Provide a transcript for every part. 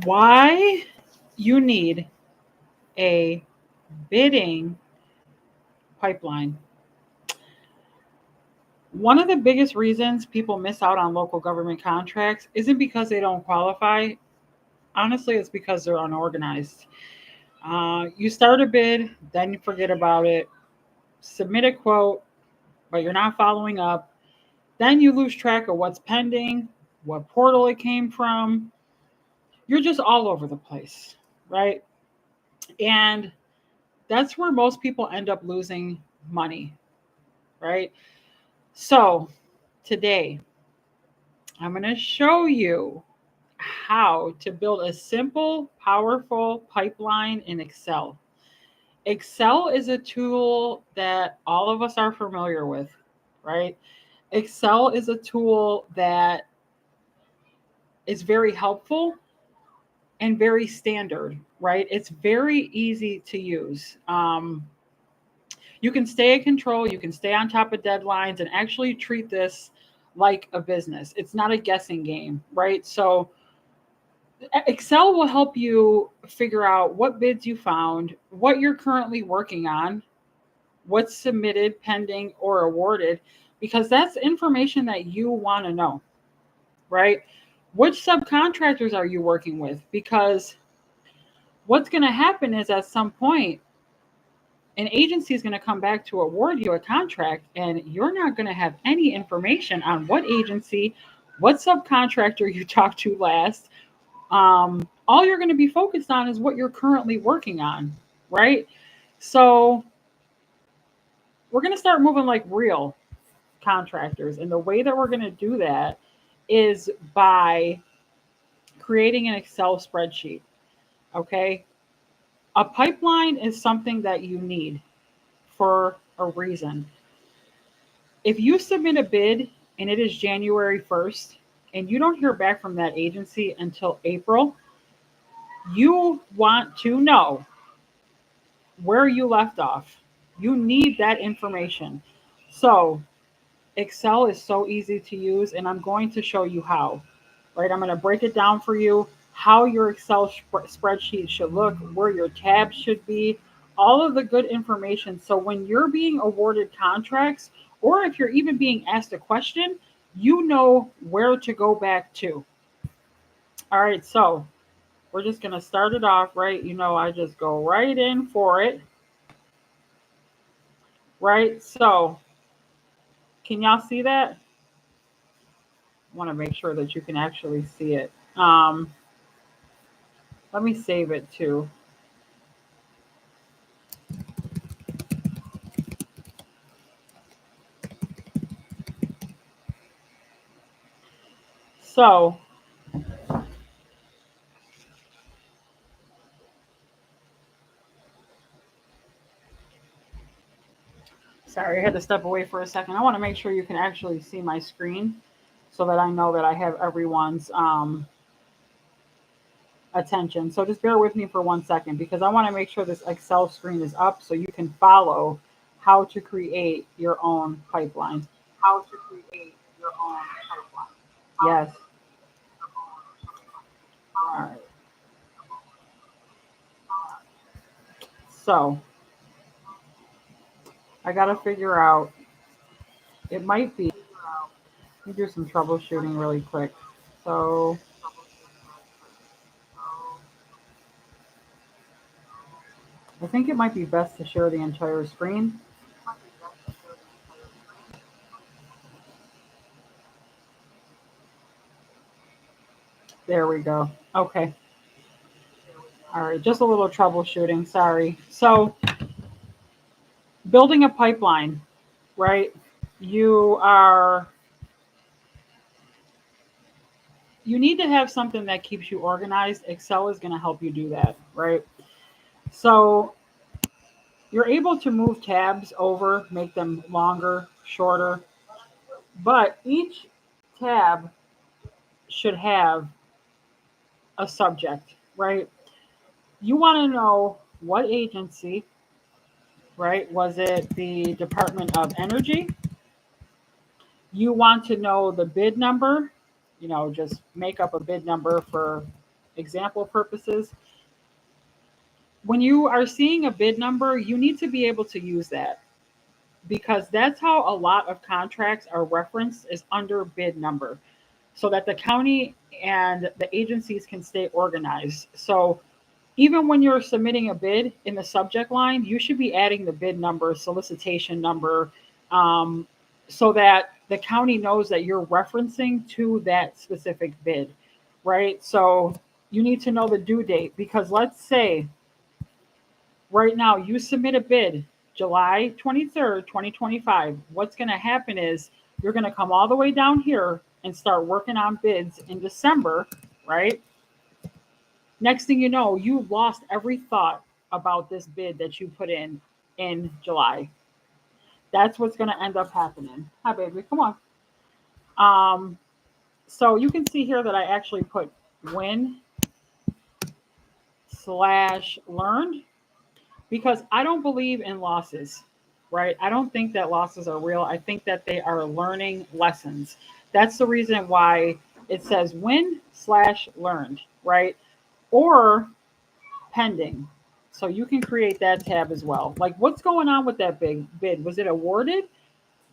Why you need a bidding pipeline. One of the biggest reasons people miss out on local government contracts isn't because they don't qualify. Honestly, it's because they're unorganized. You start a bid, then you forget about it, submit a quote, but you're not following up. Then you lose track of what's pending, what portal it came from. You're just all over the place, right? And that's where most people end up losing money, right? So today, I'm going to show you how to build a simple, powerful pipeline in Excel. Excel is a tool that all of us are familiar with, right? Excel is a tool that is very helpful and very standard, right? It's very easy to use. You can stay in control, you can stay on top of deadlines, and actually treat this like a business. It's not a guessing game, right? So, Excel will help you figure out what bids you found, what you're currently working on, what's submitted, pending, or awarded, because that's information that you want to know, right? Which subcontractors are you working with? Because what's going to happen is at some point, an agency is going to come back to award you a contract, and you're not going to have any information on what agency, what subcontractor you talked to last. All you're going to be focused on is what you're currently working on, right? So we're going to start moving like real contractors. And the way that we're going to do that is by creating an Excel spreadsheet. Okay. A pipeline is something that you need for a reason. If you submit a bid and it is January 1st and you don't hear back from that agency until April, you want to know where you left off. You need that information. So, Excel is so easy to use, and I'm going to show you how. Right? I'm going to break it down for you how your Excel spreadsheet should look, where your tabs should be, all of the good information. So when you're being awarded contracts, or if you're even being asked a question, you know where to go back to. All right, so we're just going to start it off, right? You know, I just go right in for it, right? So can y'all see that? I want to make sure that you can actually see it. Let me save it too. So, sorry, I had to step away for a second. I want to make sure you can actually see my screen so that I know that I have everyone's attention. So just bear with me for 1 second because I want to make sure this Excel screen is up so you can follow how to create your own pipeline. How to create your own pipeline. Yes. All right. So I got to figure out, it might be, let me do some troubleshooting really quick. So I think it might be best to share the entire screen. There we go. Okay. All right. Just a little troubleshooting. Sorry. So, building a pipeline, right? You are, you need to have something that keeps you organized. Excel is going to help you do that, right? So, you're able to move tabs over, make them longer, shorter, but each tab should have a subject, right? You want to know what agency, right? Was it the Department of Energy? You want to know the bid number, you know, just make up a bid number for example purposes, when you are seeing a bid number, you need to be able to use that because that's how a lot of contracts are referenced is under bid number so that the county and the agencies can stay organized. So even when you're submitting a bid in the subject line, you should be adding the bid number, solicitation number, um, so that the county knows that you're referencing to that specific bid, right? So you need to know the due date because let's say right now you submit a bid July 23rd, 2025. What's going to happen is you're going to come all the way down here and start working on bids in December, right? Next thing you know, you lost every thought about this bid that you put in July. That's what's going to end up happening. Hi, baby, come on. Um, so you can see here that I actually put win/learned because I don't believe in losses, right? I don't think that losses are real. I think that they are learning lessons. That's the reason why it says win/learned, right? Or pending. So you can create that tab as well. Like what's going on with that big bid? Was it awarded?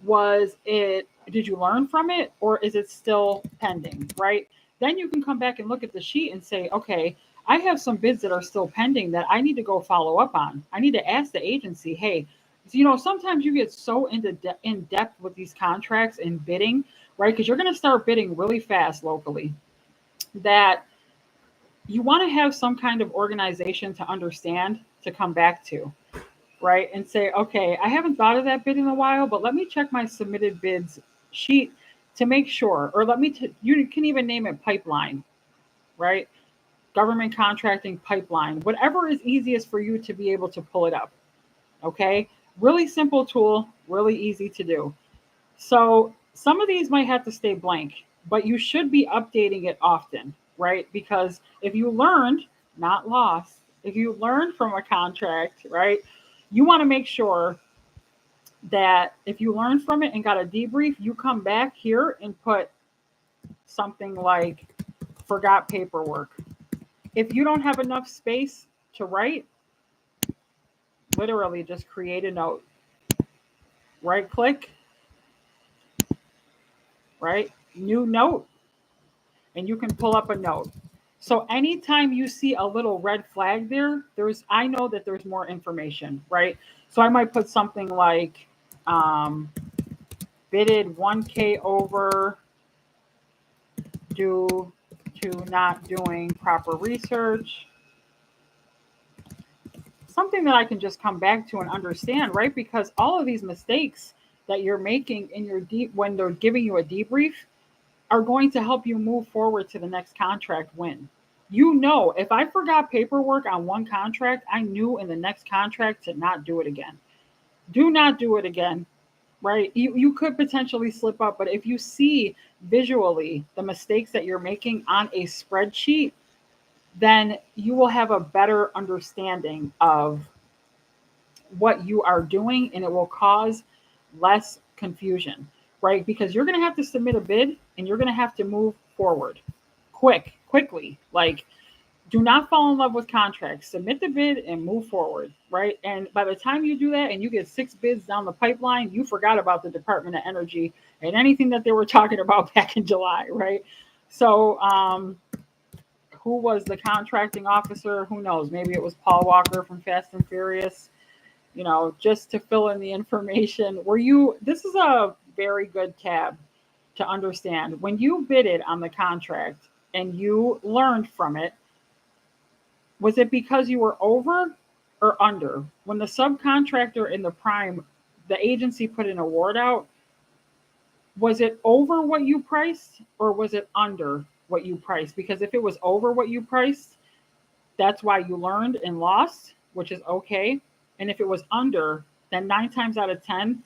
Did you learn from it or is it still pending, right? Then you can come back and look at the sheet and say, okay, I have some bids that are still pending that I need to go follow up on. I need to ask the agency, hey, sometimes you get so in depth with these contracts and bidding, right? Because you're going to start bidding really fast locally that you want to have some kind of organization to understand to come back to, right? And say, okay, I haven't thought of that bid in a while, but let me check my submitted bids sheet to make sure, or you can even name it pipeline, right? Government contracting pipeline, whatever is easiest for you to be able to pull it up. Okay. Really simple tool, really easy to do. So some of these might have to stay blank, but you should be updating it often, right? Because if you learned, not lost, if you learned from a contract, right, you want to make sure that if you learned from it and got a debrief, you come back here and put something like forgot paperwork. If you don't have enough space to write, literally just create a note. Right click, right? New note, and you can pull up a note. So anytime you see a little red flag there, I know that there's more information, right? So I might put something like bidded 1K over due to not doing proper research. Something that I can just come back to and understand, right? Because all of these mistakes that you're making in your when they're giving you a debrief are going to help you move forward to the next contract win. If I forgot paperwork on one contract, I knew in the next contract to not do it again. Do not do it again, right? You could potentially slip up, but if you see visually the mistakes that you're making on a spreadsheet, then you will have a better understanding of what you are doing and it will cause less confusion, right? Because you're going to have to submit a bid and you're going to have to move forward quickly. Like, do not fall in love with contracts. Submit the bid and move forward, right? And by the time you do that and you get 6 bids down the pipeline, you forgot about the Department of Energy and anything that they were talking about back in July, right? So, who was the contracting officer? Who knows? Maybe it was Paul Walker from Fast and Furious. Just to fill in the information. This is a very good tab to understand. When you bidded on the contract and you learned from it, was it because you were over or under? When the subcontractor in the prime, the agency put an award out, was it over what you priced or was it under what you priced? Because if it was over what you priced, that's why you learned and lost, which is okay. And if it was under, then 9 times out of 10,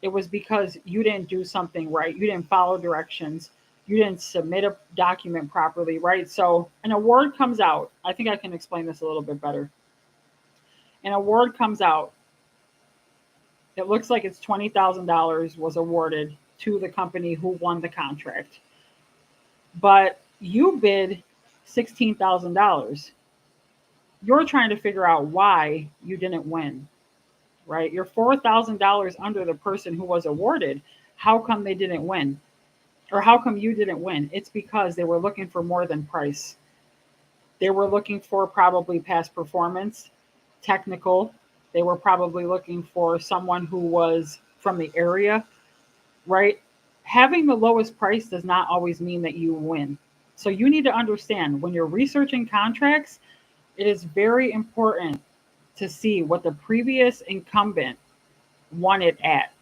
it was because you didn't do something right. You didn't follow directions. You didn't submit a document properly, right? So an award comes out. I think I can explain this a little bit better. An award comes out. It looks like it's $20,000 was awarded to the company who won the contract. But you bid $16,000. You're trying to figure out why you didn't win, right? You're $4,000 under the person who was awarded. How come they didn't win? Or how come you didn't win? It's because they were looking for more than price. They were looking for probably past performance, technical. They were probably looking for someone who was from the area, right? Having the lowest price does not always mean that you win. So you need to understand when you're researching contracts, it is very important to see what the previous incumbent won it at,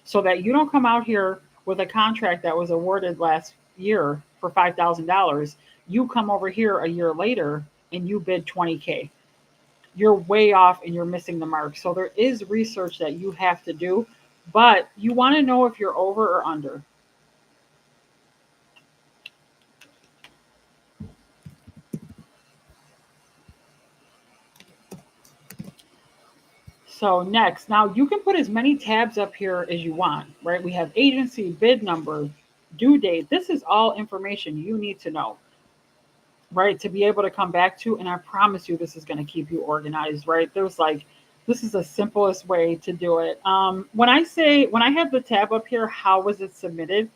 so that you don't come out here with a contract that was awarded last year for $5,000. You come over here a year later and you bid 20K. You're way off and you're missing the mark. So there is research that you have to do, but you want to know if you're over or under. So next, now you can put as many tabs up here as you want, right? We have agency, bid number, due date. This is all information you need to know, right? To be able to come back to, and I promise you this is going to keep you organized, right? This is the simplest way to do it. When I have the tab up here, how was it submitted?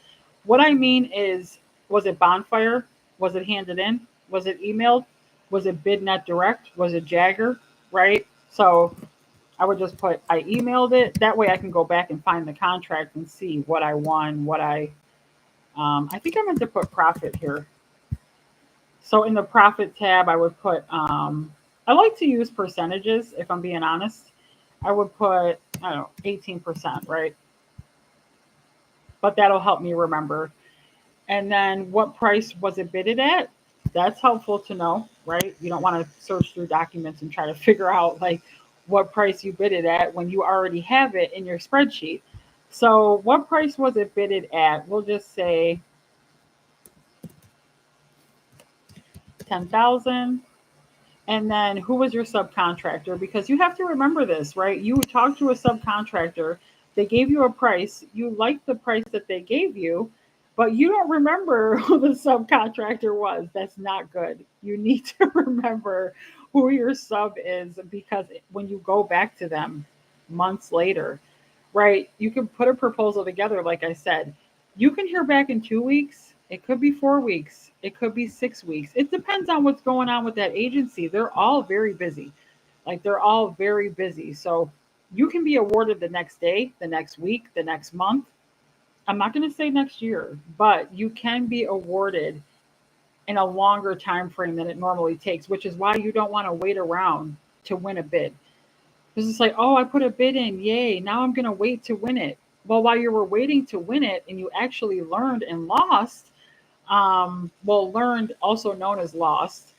What I mean is, was it Bonfire? Was it handed in? Was it emailed? Was it BidNet Direct? Was it Jagger? Right? So I would just put, I emailed it. That way I can go back and find the contract and see what I won, I think I meant to put profit here. So in the profit tab, I would put, I like to use percentages, if I'm being honest. I would put, I don't know, 18%, right? But that'll help me remember. And then what price was it bidded at? That's helpful to know, right? You don't want to search through documents and try to figure out like what price you bid it at when you already have it in your spreadsheet. So what price was it bidded at? We'll just say 10,000. And then who was your subcontractor? Because you have to remember this, right? You talked to a subcontractor, they gave you a price, you liked the price that they gave you, but you don't remember who the subcontractor was. That's not good. You need to remember who your sub is, because when you go back to them months later, right, you can put a proposal together, like I said. You can hear back in 2 weeks. It could be 4 weeks. It could be 6 weeks. It depends on what's going on with that agency. They're all very busy. Like they're all very busy. So you can be awarded the next day, the next week, the next month. I'm not going to say next year, but you can be awarded in a longer time frame than it normally takes, which is why you don't want to wait around to win a bid. Because it's like, oh, I put a bid in, yay, now I'm going to wait to win it. Well, while you were waiting to win it and you actually learned and lost, learned, also known as lost,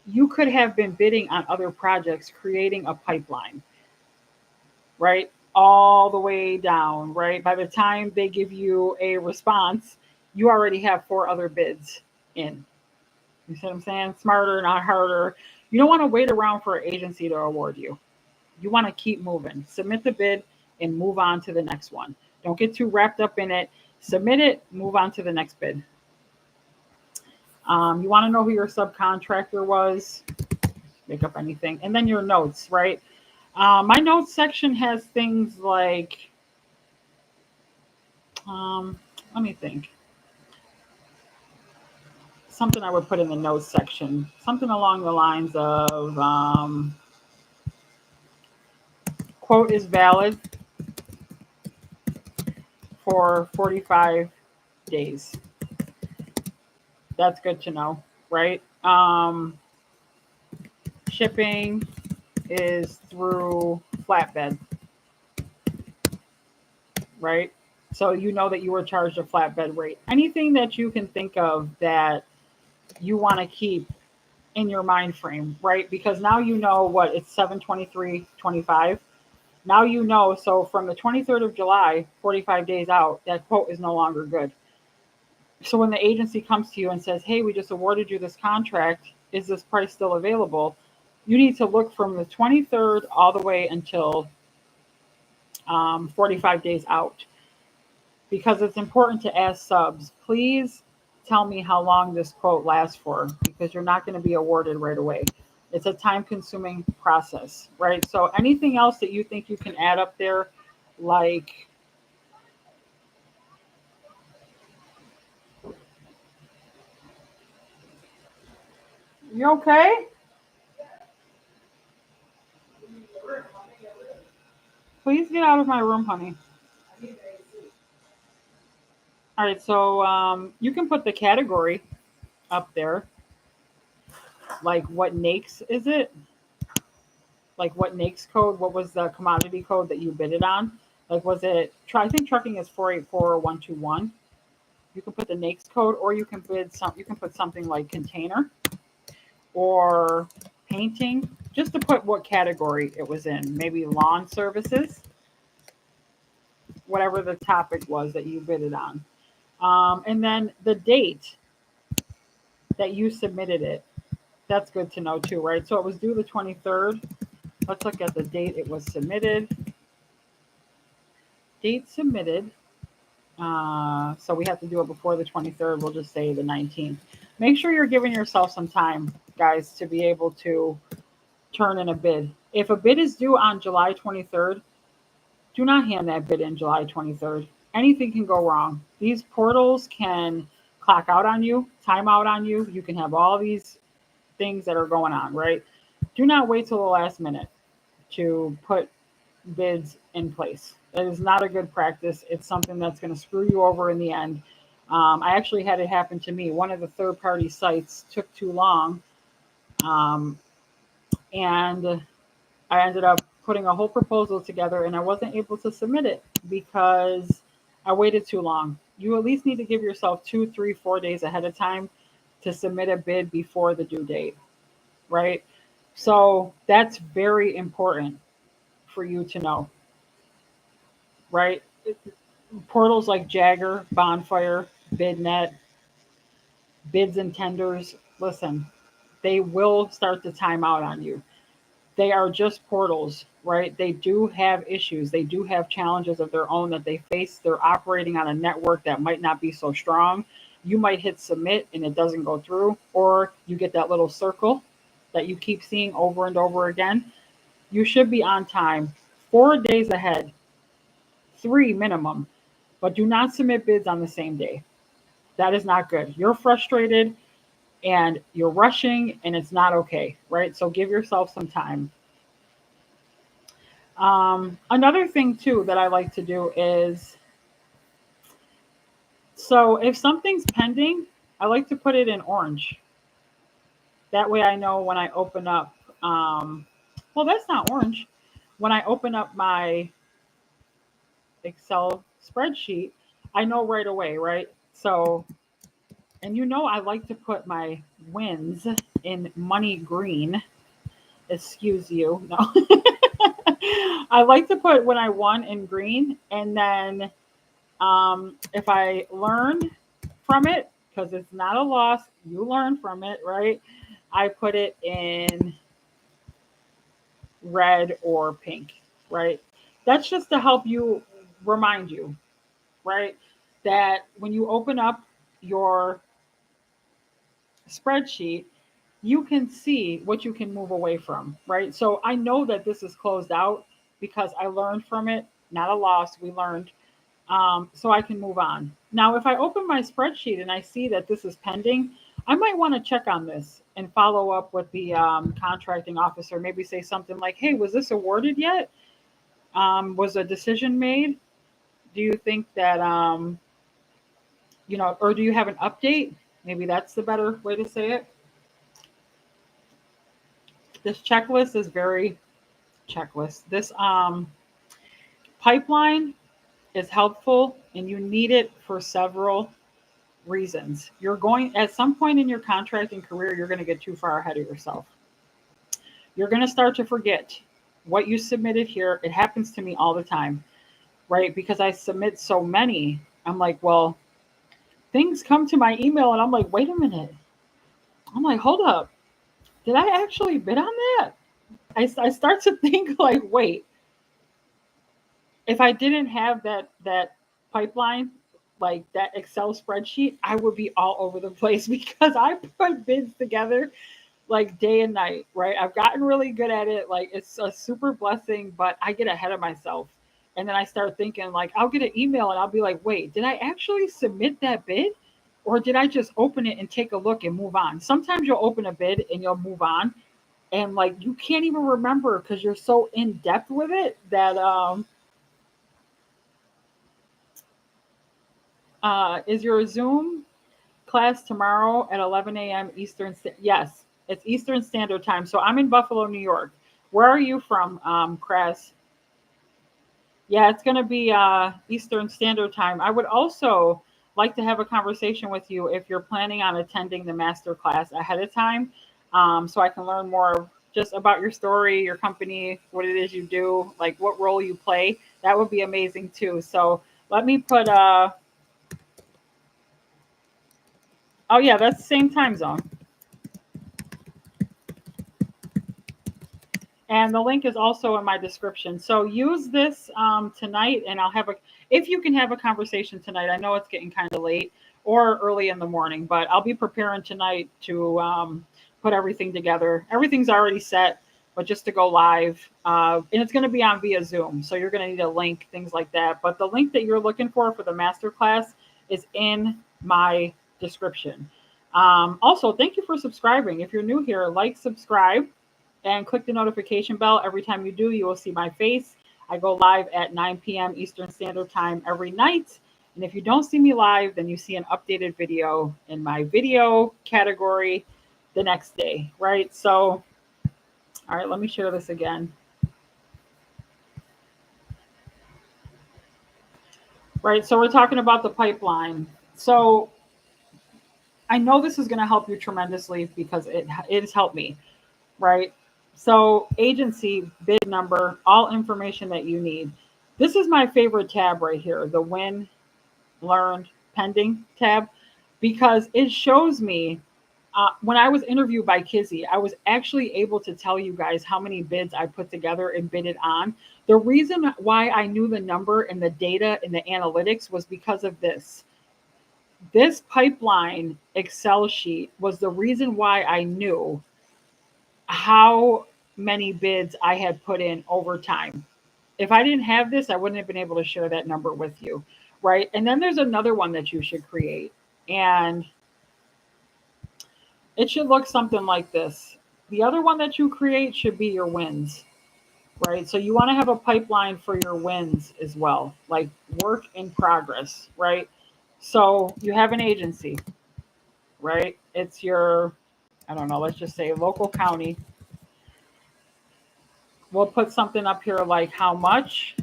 you could have been bidding on other projects, creating a pipeline, right? All the way down, right? By the time they give you a response, you already have 4 other bids in. You see what I'm saying? Smarter, not harder. You don't want to wait around for an agency to award you. You want to keep moving. Submit the bid and move on to the next one. Don't get too wrapped up in it. Submit it, move on to the next bid. You want to know who your subcontractor was. Make up anything. And then your notes, right? My notes section has things like, let me think. Something I would put in the notes section. Something along the lines of, quote is valid for 45 days. That's good to know, right? Shipping is through flatbed, right? So you know that you were charged a flatbed rate. Anything that you can think of that you want to keep in your mind frame, right? Because now you know what, it's 7/23/25. Now you know, so from the 23rd of July, 45 days out, that quote is no longer good. So when the agency comes to you and says, hey, we just awarded you this contract, is this price still available? You need to look from the 23rd all the way until 45 days out. Because it's important to ask subs, please tell me how long this quote lasts for, because you're not going to be awarded right away. It's a time consuming process, right? So anything else that you think you can add up there, like, you okay? Please get out of my room, honey. All right, so you can put the category up there, like what NAICS is it? Like what NAICS code? What was the commodity code that you bid it on? Like was it? I think trucking is 484121. You can put the NAICS code, or you can bid some. You can put something like container or painting, just to put what category it was in. Maybe lawn services, whatever the topic was that you bid it on. And then the date that you submitted it. That's good to know too, right? So it was due the 23rd. Let's look at the date it was submitted. Date submitted. So we have to do it before the 23rd. We'll just say the 19th. Make sure you're giving yourself some time, guys, to be able to turn in a bid. If a bid is due on July 23rd, do not hand that bid in July 23rd. Anything can go wrong. These portals can clock out on you, time out on you. You can have all these things that are going on, right? Do not wait till the last minute to put bids in place. That is not a good practice. It's something that's going to screw you over in the end. I actually had it happen to me. One of the third-party sites took too long, and I ended up putting a whole proposal together, and I wasn't able to submit it because I waited too long. You at least need to give yourself 2, 3, 4 days ahead of time to submit a bid before the due date, right? So that's very important for you to know, right? Portals like Jagger, Bonfire, BidNet, Bids and Tenders, listen, they will start to time out on you. They are just portals, right? They do have issues. They do have challenges of their own that they face. They're operating on a network that might not be so strong. You might hit submit and it doesn't go through, or you get that little circle that you keep seeing over and over again. You should be on time 4 days ahead, 3 minimum, but do not submit bids on the same day. That is not good. You're frustrated and you're rushing, and it's not okay, right? So give yourself some time. Another thing too that I like to do is, so if something's pending, I like to put it in orange. That way I know when I open up, well, that's not orange. When I open up my Excel spreadsheet, I know right away, right? So, and I like to put my wins in money green. Excuse you. No. I like to put when I won in green, and then if I learn from it, because it's not a loss, you learn from it, right? I put it in red or pink, right? That's just to help you, remind you, right? That when you open up your spreadsheet, you can see what you can move away from, right? So I know that this is closed out because I learned from it, not a loss, we learned. So I can move on. Now, if I open my spreadsheet and I see that this is pending, I might want to check on this and follow up with the contracting officer. Maybe say something like, hey, was this awarded yet? Was a decision made? Do you think that, or do you have an update? Maybe that's the better way to say it. This checklist is very checklist. This pipeline is helpful, and you need it for several reasons. You're going, at some point in your contracting career, you're going to get too far ahead of yourself. You're going to start to forget what you submitted here. It happens to me all the time, right? Because I submit so many. I'm like, well, things come to my email and I'm like, wait a minute. I'm like, hold up. Did I actually bid on that? I start to think like, wait, if I didn't have that pipeline, like that Excel spreadsheet, I would be all over the place because I put bids together like day and night, right? I've gotten really good at it. Like it's a super blessing, but I get ahead of myself. And then I start thinking like I'll get an email and I'll be like, wait, did I actually submit that bid? Or did I just open it and take a look and move on? Sometimes you'll open a bid and you'll move on and like you can't even remember because you're so in depth with it that is your Zoom class tomorrow at 11 a.m. Eastern. Yes, it's Eastern Standard Time. So I'm in Buffalo, New York. Where are you from, Chris? Yeah, it's going to be Eastern Standard Time. I would also like to have a conversation with you if you're planning on attending the master class ahead of time, so I can learn more just about your story, your company, what it is you do, like what role you play. That would be amazing too. So let me put. Oh yeah, that's the same time zone. And the link is also in my description. So use this tonight, and I'll have a. If you can have a conversation tonight, I know it's getting kind of late or early in the morning, but I'll be preparing tonight to put everything together. Everything's already set, but just to go live, and it's going to be on via Zoom, so you're going to need a link, things like that. But the link that you're looking for the masterclass is in my description. Also, thank you for subscribing. If you're new here, like, subscribe and click the notification bell. Every time you do, you will see my face. I go live at 9 p.m. Eastern Standard Time every night. And if you don't see me live, then you see an updated video in my video category the next day, right? So, all right, let me share this again. Right, so we're talking about the pipeline. So I know this is going to help you tremendously because it has helped me, right? So, agency, bid number, all information that you need. This is my favorite tab right here, the win, learned, pending tab, because it shows me when I was interviewed by Kizzy, I was actually able to tell you guys how many bids I put together and bidded on. The reason why I knew the number and the data and the analytics was because of this. This pipeline Excel sheet was the reason why I knew how many bids I had put in over time. If I didn't have this, I wouldn't have been able to share that number with you, right? And then there's another one that you should create, and it should look something like this. The other one that you create should be your wins, right? So you want to have a pipeline for your wins as well, like work in progress, right? So you have an agency, right? It's your, I don't know, let's just say local county. We'll put something up here like how much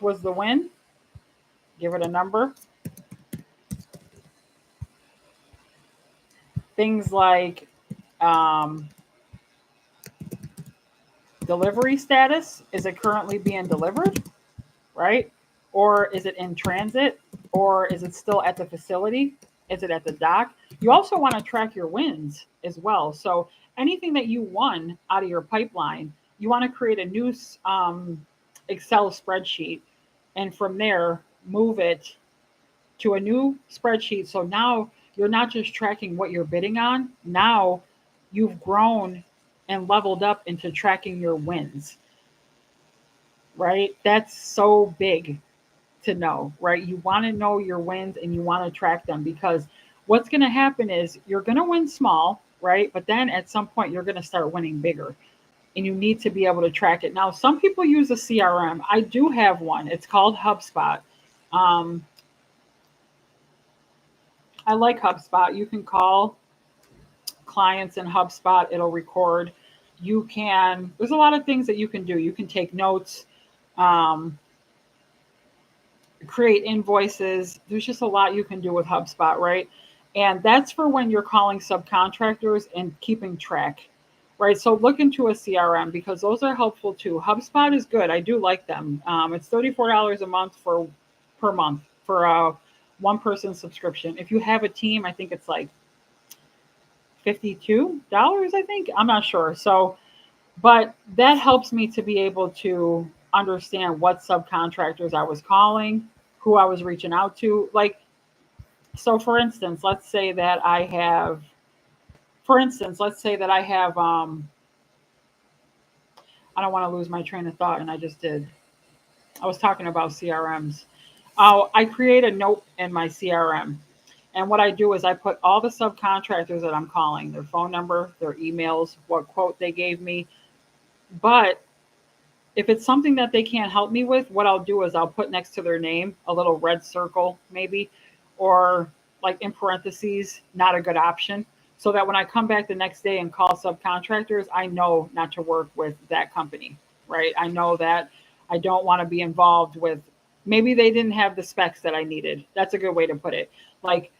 was the win? Give it a number. Things like um, delivery status. Is it currently being delivered? Right? Or is it in transit? Or is it still at the facility? Is it at the dock? You also want to track your wins as well. So anything that you won out of your pipeline, you want to create a new Excel spreadsheet, and from there move it to a new spreadsheet. So now you're not just tracking what you're bidding on. Now you've grown and leveled up into tracking your wins, right? That's so big to know, right? You want to know your wins and you want to track them, because what's going to happen is you're going to win small, right? But then at some point you're going to start winning bigger, and you need to be able to track it. Now, some people use a CRM. I do have one. It's called HubSpot. Um, I like HubSpot. You can call clients in HubSpot, it'll record. There's a lot of things that you can do. You can take notes, um, create invoices. There's just a lot you can do with HubSpot, right? And that's for when you're calling subcontractors and keeping track, right? So look into a CRM because those are helpful too. HubSpot is good. I do like them. It's $34 a month per month for a one person subscription. If you have a team, I think it's like $52, I think. I'm not sure. So, but that helps me to be able to understand what subcontractors I was calling, who I was reaching out to. Like, so for instance, let's say that I have, I don't want to lose my train of thought, and I just did. I was talking about CRMs. I create a note in my CRM. And what I do is I put all the subcontractors that I'm calling, their phone number, their emails, what quote they gave me. But if it's something that they can't help me with, what I'll do is I'll put next to their name a little red circle, maybe, or like in parentheses, not a good option. So that when I come back the next day and call subcontractors, I know not to work with that company, right? I know that I don't want to be involved with, maybe they didn't have the specs that I needed. That's a good way to put it. Like,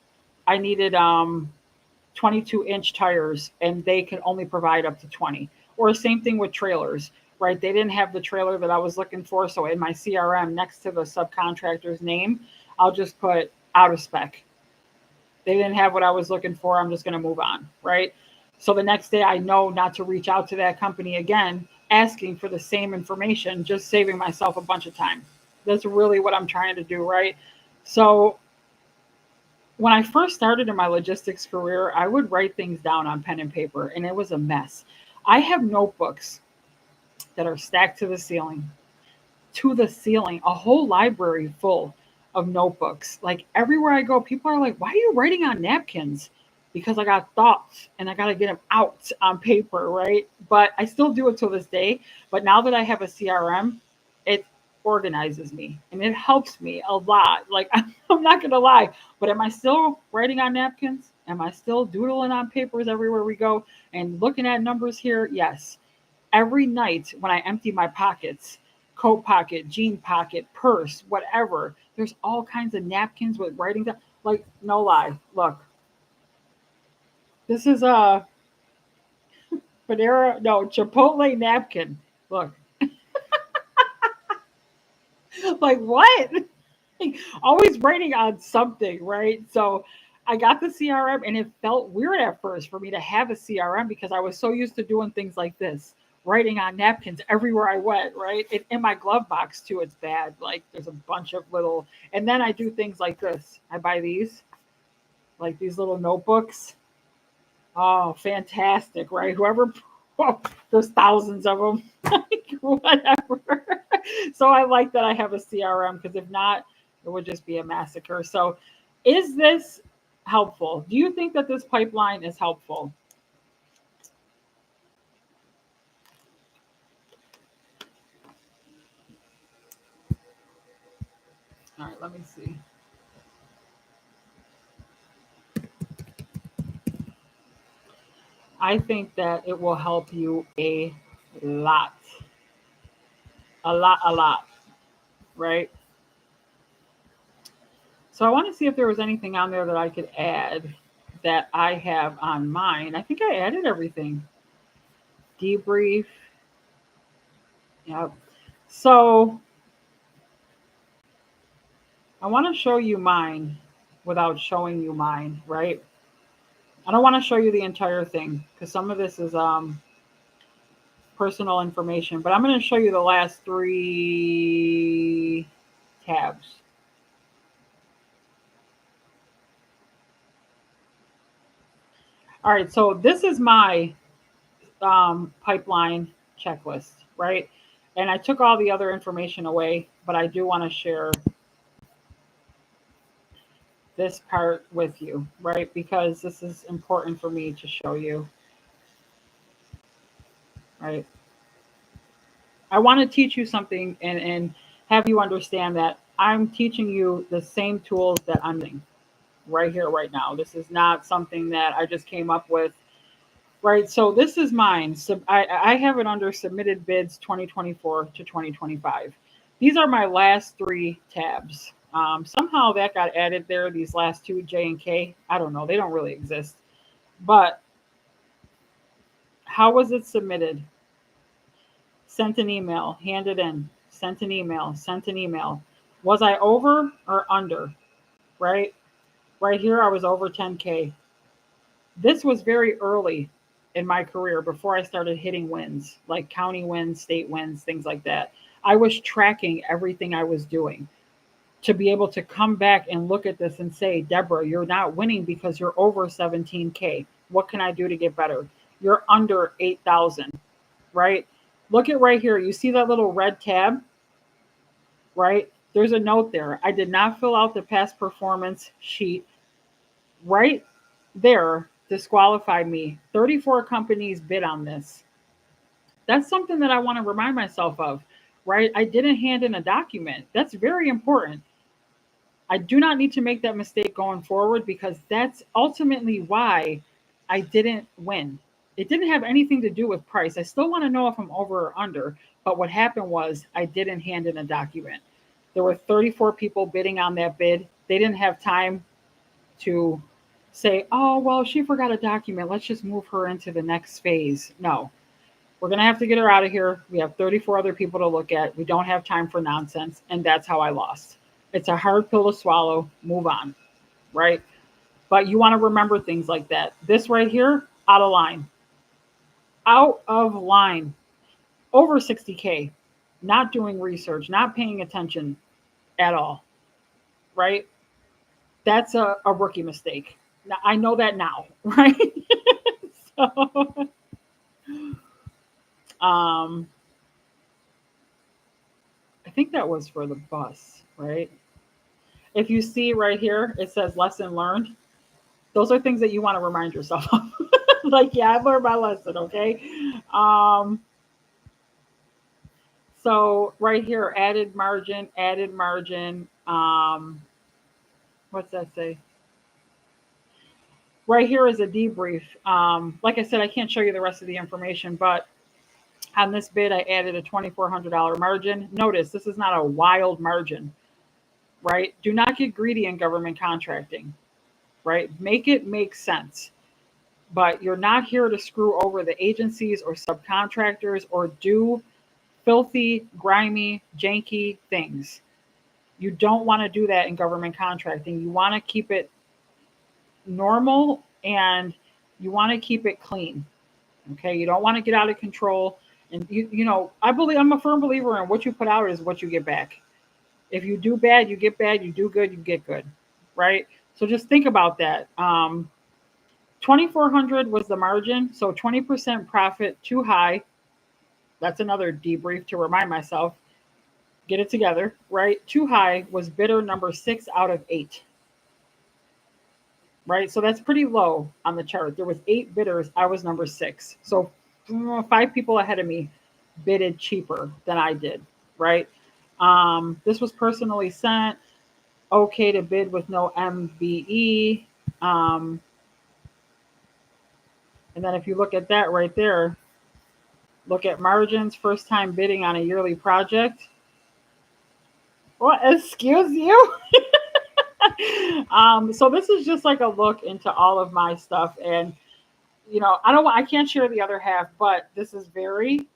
I needed 22-inch tires and they can only provide up to 20. Or same thing with trailers, right? They didn't have the trailer that I was looking for. So in my CRM, next to the subcontractor's name, I'll just put out of spec. They didn't have what I was looking for. I'm just going to move on, right? So the next day I know not to reach out to that company again, asking for the same information, just saving myself a bunch of time. That's really what I'm trying to do, right? So when I first started in my logistics career, I would write things down on pen and paper, and it was a mess. I have notebooks that are stacked to the ceiling, a whole library full of notebooks. Like everywhere I go, people are like, why are you writing on napkins? Because I got thoughts and I got to get them out on paper, right? But I still do it till this day. But now that I have a CRM, it organizes me and it helps me a lot. Like, I'm not going to lie, but am I still writing on napkins? Am I still doodling on papers everywhere we go and looking at numbers here? Yes. Every night when I empty my pockets, coat pocket, jean pocket, purse, whatever, there's all kinds of napkins with writing down. Like, no lie. Look, this is a Panera, no, Chipotle napkin. Look, like what? Always writing on something, right? So I got the CRM and it felt weird at first for me to have a CRM because I was so used to doing things like this, writing on napkins everywhere I went, right? In my glove box too, it's bad. Like there's a bunch of little, and then I do things like this. I buy these, like these little notebooks. Oh, fantastic, right? Whoever, oh, there's thousands of them, like, whatever. So I like that I have a CRM because if not, it would just be a massacre. So, is this helpful? Do you think that this pipeline is helpful? All right, let me see. I think that it will help you lot, a lot, right? So I want to see if there was anything on there that I could add that I have on mine. I think I added everything. Debrief. Yep. So I want to show you mine without showing you mine, right? I don't want to show you the entire thing because some of this is personal information, but I'm going to show you the last three tabs. All right, so this is my pipeline checklist, right? And I took all the other information away, but I do want to share this part with you, right? Because this is important for me to show you, right? I want to teach you something and have you understand that I'm teaching you the same tools that I'm using right here, right now. This is not something that I just came up with, right? So this is mine. So I have it under submitted bids 2024 to 2025. These are my last three tabs. Somehow that got added there. These last two, J and K. I don't know. They don't really exist. But how was it submitted? Sent an email, handed in, sent an email, sent an email. Was I over or under? Right? Right here, I was over 10K. This was very early in my career before I started hitting wins, like county wins, state wins, things like that. I was tracking everything I was doing. to be able to come back and look at this and say, Deborah, you're not winning because you're over 17K. What can I do to get better? You're under 8,000, right? Look at right here. You see that little red tab, right? There's a note there. I did not fill out the past performance sheet. Right there disqualified me. 34 companies bid on this. That's something that I want to remind myself of, right? I didn't hand in a document. That's very important. I do not need to make that mistake going forward because that's ultimately why I didn't win. It didn't have anything to do with price. I still want to know if I'm over or under, but what happened was I didn't hand in a document. There were 34 people bidding on that bid. They didn't have time to say, oh, well, she forgot a document. Let's just move her into the next phase. No, we're going to have to get her out of here. We have 34 other people to look at. We don't have time for nonsense. And that's how I lost. It's a hard pill to swallow. Move on, right? But you want to remember things like that. This right here, out of line. Out of line. Over 60K. Not doing research, not paying attention at all, right? That's a rookie mistake. Now, I know that now, right? So, I think that was for the bus, right? If you see right here, it says lesson learned. Those are things that you want to remind yourself of. Like, yeah, I've learned my lesson, okay? Um, so right here, added margin, added margin. What's that say? Right here is a debrief. Like I said, I can't show you the rest of the information, but on this bid, I added a $2,400 margin. Notice this is not a wild margin, right? Do not get greedy in government contracting, right? Make it make sense. But you're not here to screw over the agencies or subcontractors or do filthy, grimy, janky things. You don't want to do that in government contracting. You want to keep it normal and you want to keep it clean. Okay, you don't want to get out of control. And I'm a firm believer in what you put out is what you get back. If you do bad, you get bad. You do good, you get good, right? So just think about that. 2,400 was the margin, so 20% profit too high. That's another debrief to remind myself. Get it together, right? Too high was bidder number 6 out of 8. Right? So that's pretty low on the chart. There was 8 bidders. I was number 6. So 5 people ahead of me bidded cheaper than I did, right? This was personally sent. Okay to bid with no MBE. And then if you look at that right there, look at margins, first time bidding on a yearly project. What? Excuse you? So this is just like a look into all of my stuff. And, I can't share the other half, but this is very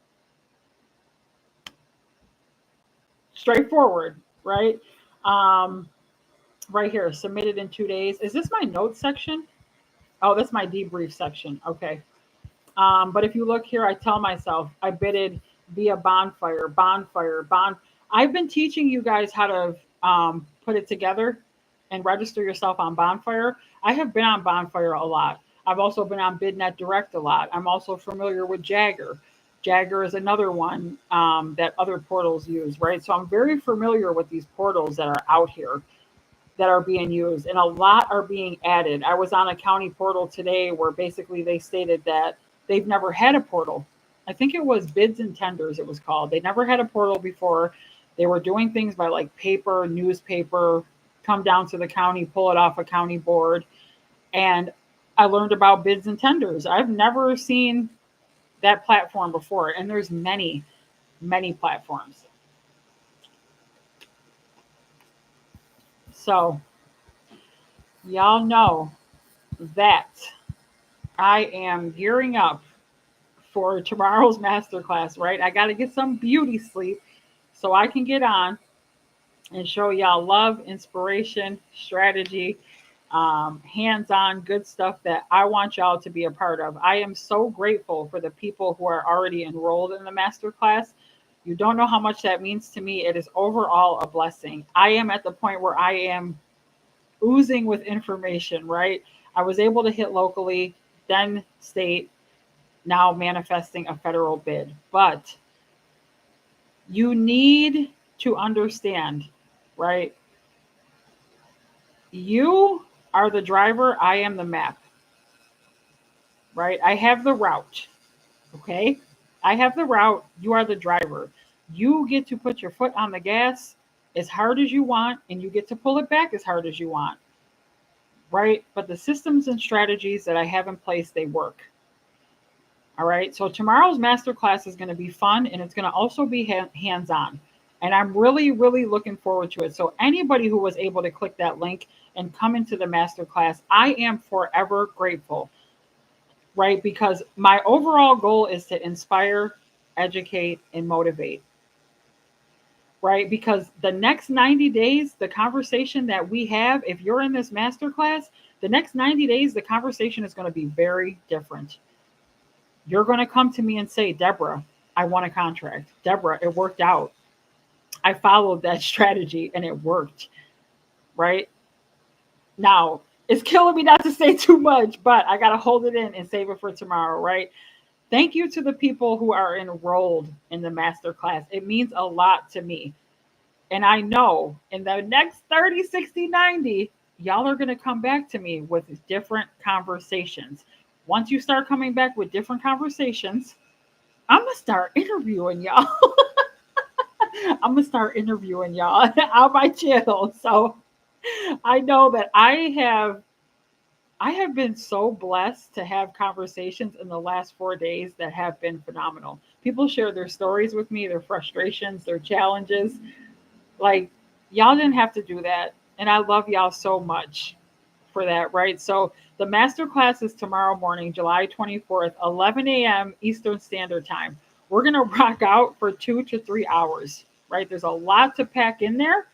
straightforward, right? Right here, submitted in 2 days. Is this my notes section? Oh, that's my debrief section. Okay. But if you look here, I tell myself I bidded via Bonfire. I've been teaching you guys how to put it together and register yourself on Bonfire. I have been on Bonfire a lot. I've also been on BidNet Direct a lot. I'm also familiar with Jagger. Jagger is another one that other portals use, right? So I'm very familiar with these portals that are out here that are being used, and a lot are being added. I was on a county portal today where basically they stated that they've never had a portal. I think it was Bids and Tenders, it was called. They never had a portal before. They were doing things by like paper, newspaper, come down to the county, pull it off a county board. And I learned about Bids and Tenders. I've never seen that platform before. And there's many, many platforms. So y'all know that I am gearing up for tomorrow's masterclass, right? I got to get some beauty sleep so I can get on and show y'all love, inspiration, strategy, hands-on good stuff that I want y'all to be a part of. I am so grateful for the people who are already enrolled in the masterclass. You don't know how much that means to me. It is overall a blessing. I am at the point where I am oozing with information, right? I was able to hit locally, then state, now manifesting a federal bid. But you need to understand, right? You are the driver, I am the map, right? I have the route, okay? I have the route, you are the driver. You get to put your foot on the gas as hard as you want, and you get to pull it back as hard as you want, right? But the systems and strategies that I have in place, they work. All right. So tomorrow's masterclass is going to be fun, and it's going to also be hands on. And I'm really, really looking forward to it. So anybody who was able to click that link and come into the masterclass, I am forever grateful, right? Because my overall goal is to inspire, educate, and motivate, right? Because the next 90 days, the conversation that we have, if you're in this masterclass, the next 90 days, the conversation is going to be very different. You're going to come to me and say, Deborah, I want a contract. Deborah, it worked out. I followed that strategy and it worked, right? Now, it's killing me not to say too much, but I got to hold it in and save it for tomorrow, right? Thank you to the people who are enrolled in the masterclass. It means a lot to me. And I know in the next 30, 60, 90, y'all are going to come back to me with different conversations. Once you start coming back with different conversations, I'm going to start interviewing y'all. I'm going to start interviewing y'all on my channel. So I know that I have been so blessed to have conversations in the last 4 days that have been phenomenal. People share their stories with me, their frustrations, their challenges. Like, y'all didn't have to do that. And I love y'all so much for that, right? So the masterclass is tomorrow morning, July 24th, 11 a.m. Eastern Standard Time. We're going to rock out for 2 to 3 hours, right? There's a lot to pack in there,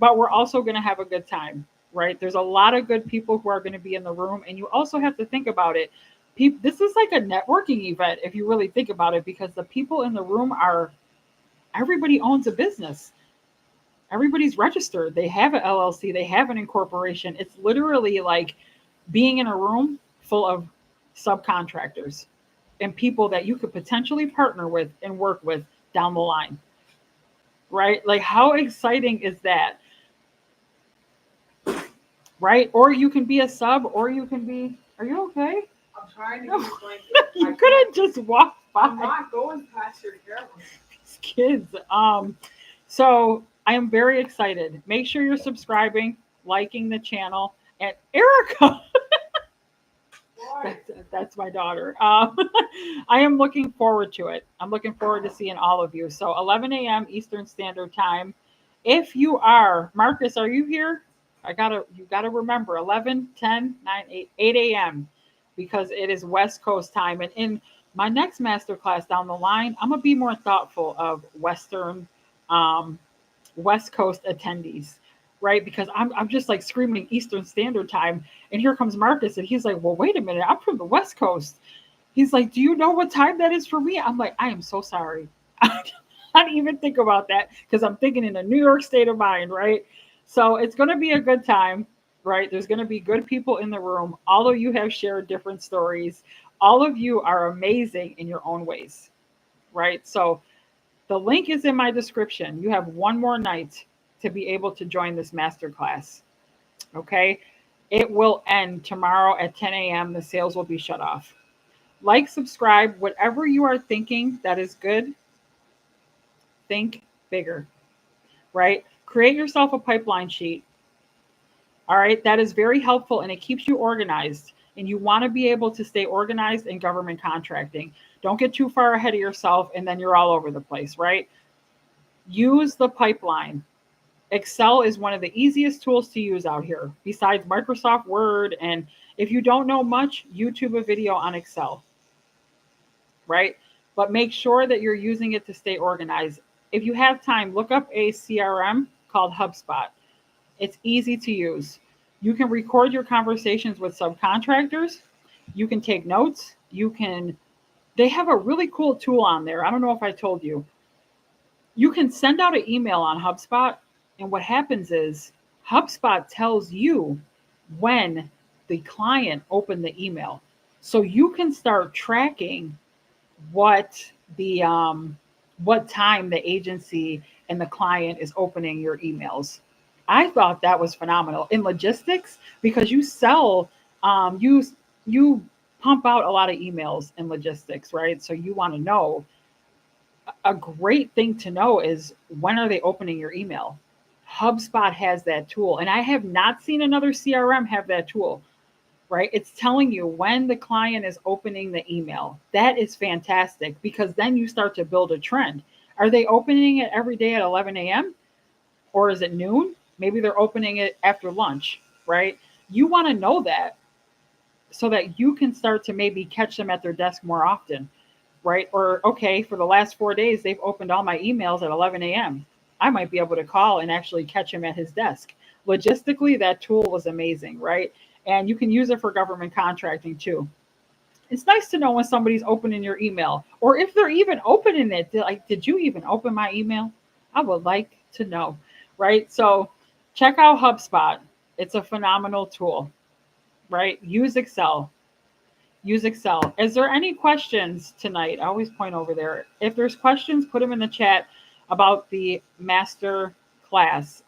but we're also going to have a good time, right? There's a lot of good people who are going to be in the room. And you also have to think about it. This is like a networking event, if you really think about it, because the people in the room are, everybody owns a business. Everybody's registered. They have an LLC. They have an incorporation. It's literally like being in a room full of subcontractors and people that you could potentially partner with and work with down the line, right? Like, how exciting is that? Right? Or you can be a sub, or you can be, are you okay? I'm trying to get blanket. You could have just walked by. I'm not going past your camera. These kids. So I am very excited. Make sure you're subscribing, liking the channel. And Erica, that's my daughter. I am looking forward to it. I'm looking forward to seeing all of you. So 11 a.m. Eastern Standard Time. If you are, Marcus, are you here? You gotta remember 11, 10, 9, 8 a.m. because it is West Coast time. And in my next masterclass down the line, I'm gonna be more thoughtful of West Coast attendees, right? Because I'm just like screaming Eastern Standard Time, and here comes Marcus, and he's like, "Well, wait a minute, I'm from the West Coast." He's like, "Do you know what time that is for me?" I'm like, "I am so sorry." I didn't even think about that because I'm thinking in a New York state of mind, right? So it's going to be a good time, right? There's going to be good people in the room. All of you have shared different stories. All of you are amazing in your own ways, right? So the link is in my description. You have one more night to be able to join this masterclass, okay? It will end tomorrow at 10 a.m. The sales will be shut off. Like, subscribe, whatever you are thinking that is good, think bigger, right? Create yourself a pipeline sheet. All right. That is very helpful and it keeps you organized. And you want to be able to stay organized in government contracting. Don't get too far ahead of yourself and then you're all over the place, right? Use the pipeline. Excel is one of the easiest tools to use out here besides Microsoft Word. And if you don't know much, YouTube a video on Excel, right? But make sure that you're using it to stay organized. If you have time, look up a CRM called HubSpot. It's easy to use. You can record your conversations with subcontractors. You can take notes. They have a really cool tool on there. I don't know if I told you. You can send out an email on HubSpot, and what happens is HubSpot tells you when the client opened the email. So you can start tracking what the what time the agency and the client is opening your emails. I thought that was phenomenal in logistics because you sell you pump out a lot of emails in logistics, right? So you want to know, a great thing to know is when are they opening your email? HubSpot has that tool, and I have not seen another CRM have that tool, right? It's telling you when the client is opening the email. That is fantastic because then you start to build a trend. Are they opening it every day at 11 a.m. or is it noon? Maybe they're opening it after lunch, right? You want to know that so that you can start to maybe catch them at their desk more often, right? Or, okay, for the last 4 days, they've opened all my emails at 11 a.m. I might be able to call and actually catch him at his desk. Logistically, that tool was amazing, right? And you can use it for government contracting too. It's nice to know when somebody's opening your email, or if they're even opening it. Like, did you even open my email? I would like to know, right? So check out HubSpot. It's a phenomenal tool, right? Use Excel. Use Excel. Is there any questions tonight? I always point over there. If there's questions, put them in the chat about the master class.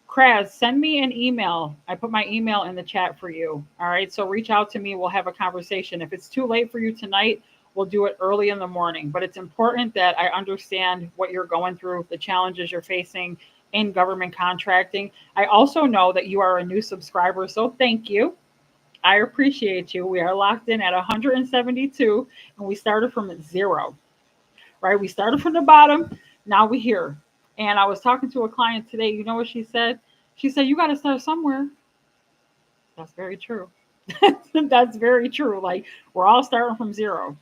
Kraz, send me an email. I put my email in the chat for you. All right. So reach out to me. We'll have a conversation. If it's too late for you tonight, we'll do it early in the morning. But it's important that I understand what you're going through, the challenges you're facing in government contracting. I also know that you are a new subscriber. So thank you. I appreciate you. We are locked in at 172 and we started from 0, right? We started from the bottom. Now we're here. And I was talking to a client today. You know what she said? She said, you got to start somewhere. That's very true. That's very true. Like, we're all starting from 0.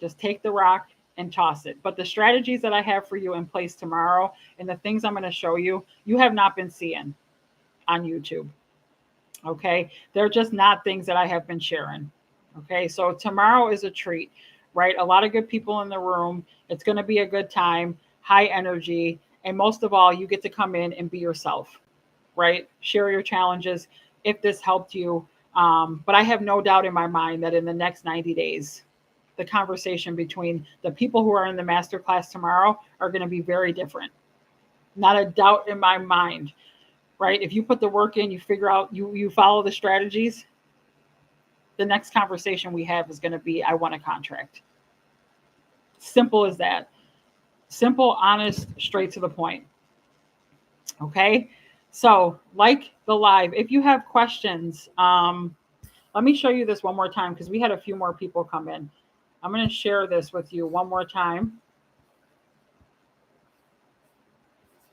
Just take the rock and toss it. But the strategies that I have for you in place tomorrow and the things I'm going to show you, you have not been seeing on YouTube. Okay. They're just not things that I have been sharing. Okay. So tomorrow is a treat, right? A lot of good people in the room. It's going to be a good time, high energy. And most of all, you get to come in and be yourself, right? Share your challenges if this helped you. But I have no doubt in my mind that in the next 90 days, the conversation between the people who are in the masterclass tomorrow are going to be very different. Not a doubt in my mind, right? If you put the work in, you figure out, you follow the strategies, the next conversation we have is going to be, I want a contract. Simple as that. Simple, honest, straight to the point. Okay. So like the live, if you have questions, let me show you this one more time because we had a few more people come in. I'm going to share this with you one more time.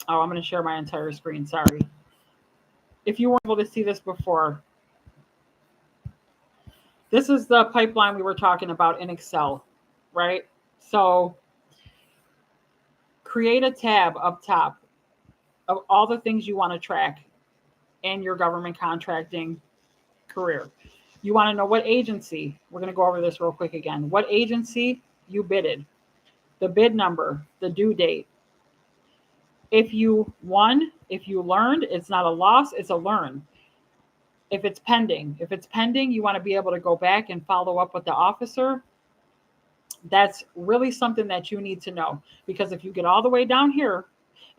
Oh, I'm going to share my entire screen. Sorry. If you weren't able to see this before, this is the pipeline we were talking about in Excel, right? So create a tab up top of all the things you want to track in your government contracting career. You want to know what agency, we're going to go over this real quick again, what agency you bidded, the bid number, the due date. If you won, if you learned, it's not a loss, it's a learn. If it's pending, you want to be able to go back and follow up with the officer. That's really something that you need to know, because if you get all the way down here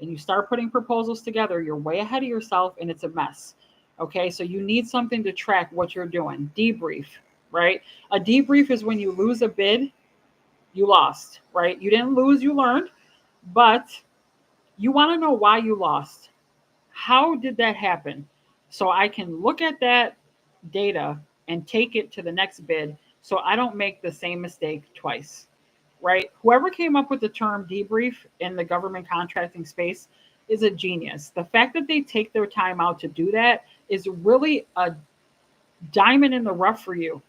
and you start putting proposals together, you're way ahead of yourself and it's a mess. Okay, so you need something to track what you're doing. Debrief, right? A debrief is when you lose a bid, you lost, right? You didn't lose, you learned, but you want to know why you lost. How did that happen? So I can look at that data and take it to the next bid so I don't make the same mistake twice, right? Whoever came up with the term debrief in the government contracting space is a genius. The fact that they take their time out to do that is really a diamond in the rough for you,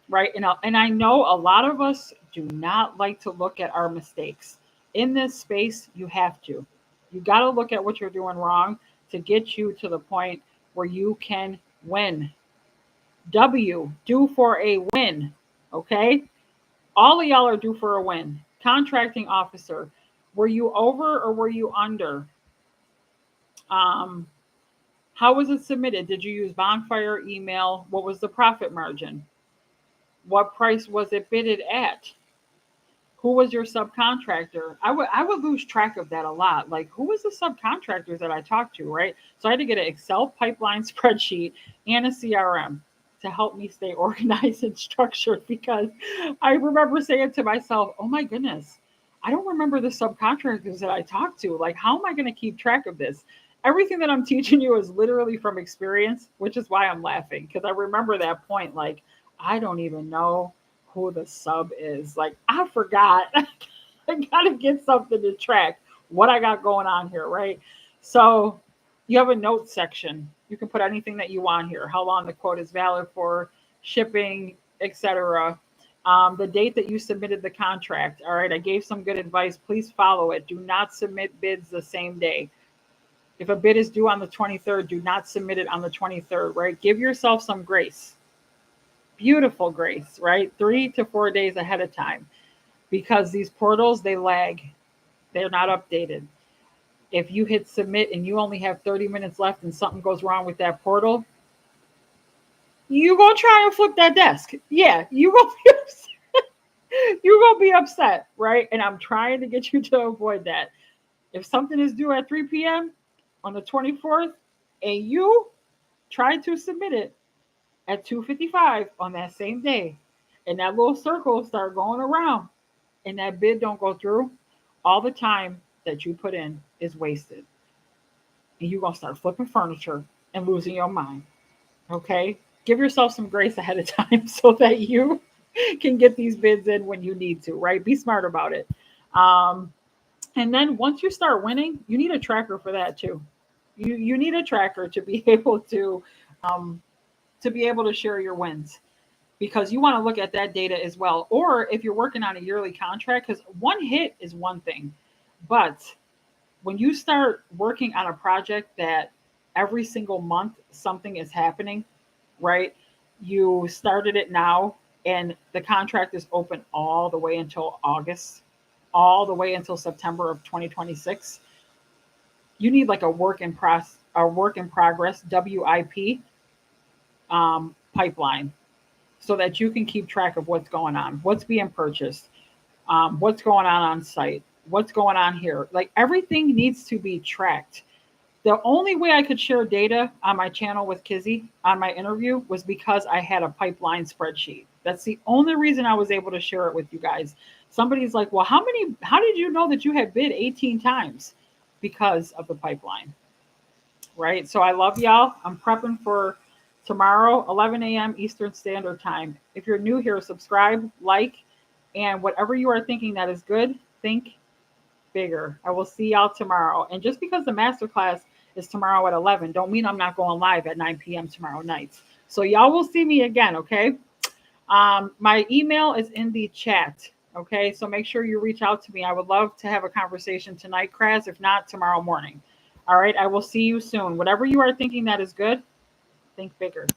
right? And I know a lot of us do not like to look at our mistakes. In this space, you have to. You got to look at what you're doing wrong to get you to the point where you can win. W, due for a win, okay? All of y'all are due for a win. Contracting officer, Were you over or were you under? Um, how was it submitted? Did you use Bonfire email? What was the profit margin? What price was it bidded at? Who was your subcontractor? I would lose track of that a lot. Like, who was the subcontractors that I talked to, right? So I had to get an Excel pipeline spreadsheet and a CRM to help me stay organized and structured, because I remember saying to myself, oh my goodness, I don't remember the subcontractors that I talked to. Like, how am I going to keep track of this? Everything that I'm teaching you is literally from experience, which is why I'm laughing, because I remember that point. Like, I don't even know who the sub is. Like, I forgot. I gotta get something to track what I got going on here, right? So you have a notes section. You can put anything that you want here. How long the quote is valid for, shipping, etc. The date that you submitted the contract. All right, I gave some good advice. Please follow it. Do not submit bids the same day. If a bid is due on the 23rd, do not submit it on the 23rd, right? Give yourself some grace. Beautiful grace, right? 3 to 4 days ahead of time, because these portals, they lag. They're not updated. If you hit submit and you only have 30 minutes left and something goes wrong with that portal, you gonna try and flip that desk. Yeah, you gonna be upset. You gonna be upset, right? And I'm trying to get you to avoid that. If something is due at 3 p.m. on the 24th and you try to submit it at 2:55 on that same day, and that little circle start going around and that bid don't go through, all the time that you put in is wasted. And you're gonna start flipping furniture and losing your mind. Okay? Give yourself some grace ahead of time so that you can get these bids in when you need to, right? Be smart about it. Um, and then once you start winning, you need a tracker for that too. You need a tracker to be able um, to be able to share your wins, because you want to look at that data as well. Or if you're working on a yearly contract, because one hit is one thing, but when you start working on a project that every single month something is happening, right? You started it now and the contract is open all the way until August, all the way until September of 2026. You need like a work in progress WIP pipeline, so that you can keep track of what's going on, what's being purchased, what's going on site, what's going on here. Like, everything needs to be tracked. The only way I could share data on my channel with Kizzy on my interview was because I had a pipeline spreadsheet. That's the only reason I was able to share it with you guys. Somebody's like, well, how did you know that you had bid 18 times? Because of the pipeline, right? So I love y'all. I'm prepping for tomorrow, 11 a.m. Eastern Standard Time. If you're new here, subscribe, like, and whatever you are thinking that is good, think bigger. I will see y'all tomorrow. And just because the masterclass is tomorrow at 11, don't mean I'm not going live at 9 p.m. tomorrow night. So y'all will see me again, okay? My email is in the chat, okay? So make sure you reach out to me. I would love to have a conversation tonight, Kraz. If not, tomorrow morning. All right, I will see you soon. Whatever you are thinking that is good, think bigger.